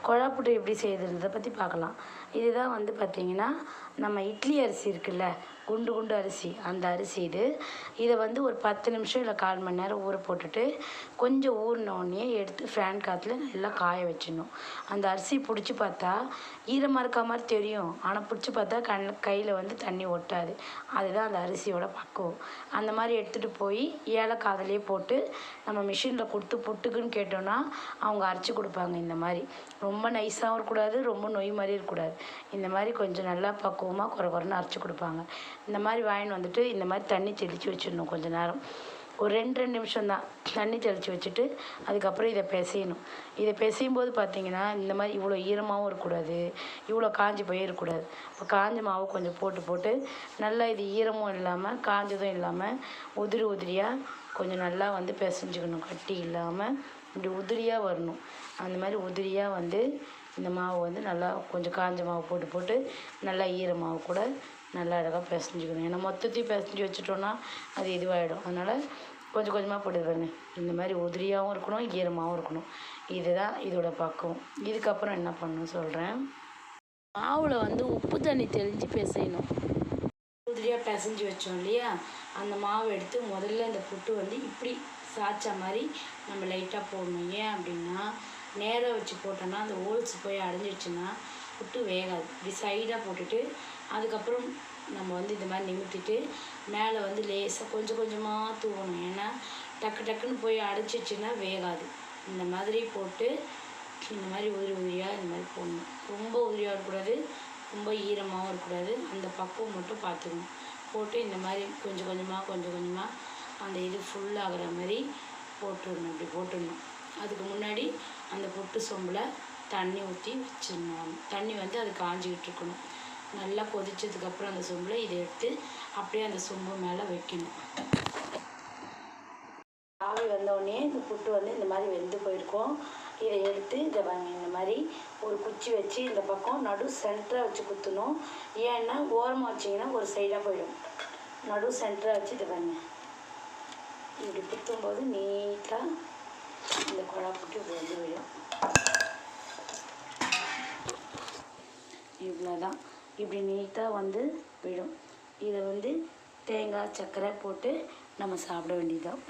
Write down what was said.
கொழா புட்டு எப்படி செய்யறதுன்றதை பற்றி பார்க்கலாம். இதுதான் வந்து பார்த்திங்கன்னா, நம்ம இட்லி அரிசி இருக்குல்ல, குண்டு குண்டு அரிசி, அந்த அரிசி இது. இதை வந்து ஒரு 10 நிமிஷம் இல்லை 1/4 மணி நேரம் ஊற போட்டுட்டு, கொஞ்சம் ஊறினோடனே எடுத்து ஃபேன் காற்றுல நல்லா காய வச்சிடணும். அந்த அரிசி பிடிச்சி பார்த்தா ஈரமாக இருக்க மாதிரி தெரியும், ஆனால் பிடிச்சி பார்த்தா கையில் வந்து தண்ணி ஒட்டாது. அதுதான் அந்த அரிசியோட பக்குவம். அந்த மாதிரி எடுத்துகிட்டு போய் ஏலக்காய் அதிலே போட்டு நம்ம மிஷினில் கொடுத்து புட்டுக்குன்னு கேட்டோன்னா அவங்க அரைச்சி கொடுப்பாங்க. இந்த மாதிரி ரொம்ப நைஸாகவும் இருக்கக்கூடாது, ரொம்ப நொய் மாதிரி இருக்கக்கூடாது. இந்த மாதிரி கொஞ்சம் நல்லா பக்குவமாக குறை குறைன்னு அரைச்சி கொடுப்பாங்க. இந்த மாதிரி வாங்கின்னு வந்துட்டு இந்த மாதிரி தண்ணி தெளித்து வச்சிடணும். கொஞ்சம் நேரம், ஒரு 2 நிமிஷம் தான் தண்ணி தெளித்து வச்சுட்டு அதுக்கப்புறம் இதை பிசையணும். இதை பிசையும் போது பார்த்திங்கன்னா இந்த மாதிரி இவ்வளோ ஈரமாகவும் இருக்கக்கூடாது, இவ்வளோ காஞ்சி போய் இருக்கக்கூடாது. இப்போ காஞ்ச மாவு கொஞ்சம் போட்டு நல்லா இது ஈரமும் இல்லாமல் காஞ்சதும் இல்லாமல் உதிரியாக கொஞ்சம் நல்லா வந்து பிசைஞ்சிக்கணும். கட்டி இல்லாமல் இப்படி உதிரியாக வரணும். அந்த மாதிரி உதிரியாக வந்து இந்த மாவு வந்து நல்லா கொஞ்சம் காஞ்ச மாவு போட்டு நல்லா ஈர மாவு கூட நல்லா அழகாக பிசைஞ்சிக்கணும். ஏன்னா மொத்தத்தையும் பிசைஞ்சி வச்சுட்டோன்னா அது இதுவாகிடும். அதனால் கொஞ்சம் கொஞ்சமாக போட்டுருவேங்க. இந்த மாதிரி உதிரியாகவும் இருக்கணும், ஈரமாகவும் இருக்கணும். இதுதான் இதோட பக்குவம். இதுக்கப்புறம் என்ன பண்ணணும்னு சொல்கிறேன். மாவில் வந்து உப்பு தண்ணி தெளித்து பிசையணும். உதிரியாக பிசைஞ்சு வச்சோம் இல்லையா, அந்த மாவை எடுத்து முதல்ல இந்த புட்டு வந்து இப்படி சாய்ச்ச மாதிரி நம்ம லைட்டாக போடணும். ஏன் அப்படின்னா, நேராக வச்சு போட்டோன்னா அந்த ஹோல்ஸ் போய் அடைஞ்சிடுச்சுன்னா புட்டு வேகாது. இப்படி சைடாக போட்டுட்டு அதுக்கப்புறம் நம்ம வந்து இந்த மாதிரி நிமித்திட்டு மேலே வந்து லேசாக கொஞ்சம் கொஞ்சமாக தூவணும். ஏன்னா டக்குன்னு போய் அடைச்சிச்சின்னா வேகாது. இந்த மாதிரி போட்டு இந்த மாதிரி உதிரியாக இந்த மாதிரி போடணும். ரொம்ப உதிரியாக இருக்கக்கூடாது, ரொம்ப ஈரமாகவும் இருக்கக்கூடாது. அந்த பக்குவம் மட்டும் பார்த்துக்கணும். போட்டு இந்த மாதிரி கொஞ்சம் கொஞ்சமாக அந்த இது ஃபுல்லாகிற மாதிரி போட்டுடணும். இப்படி போட்டுடணும். அதுக்கு முன்னாடி அந்த புட்டு சொம்பில் தண்ணி ஊற்றி வச்சிடணும். தண்ணி வந்து அது காஞ்சிக்கிட்டு இருக்கணும். நல்லா கொதிச்சதுக்கப்புறம் அந்த சொம்பில் இதை எடுத்து அப்படியே அந்த சொம்பு மேலே வைக்கணும். ஆவி வந்தோடனே இந்த புட்டு வந்து இந்த மாதிரி வெந்து போயிருக்கும். இதை எடுத்து இந்த மாதிரி ஒரு குச்சி வச்சு இந்த பக்கம் நடு சென்டராக வச்சு குத்தணும். ஏன்னா ஓரமாக வச்சிங்கன்னா ஒரு சைடாக போயிடும். நடு சென்டராக வச்சு இதை இப்படி குத்தும்போது நீட்டாக இந்த கொழா புட்டு இப்படி வந்து விடும். இவ்வளோதான். இப்படி நீட்டாக வந்து விடும். இதை வந்து தேங்காய் சர்க்கரை போட்டு நம்ம சாப்பிட வேண்டியதுதான்.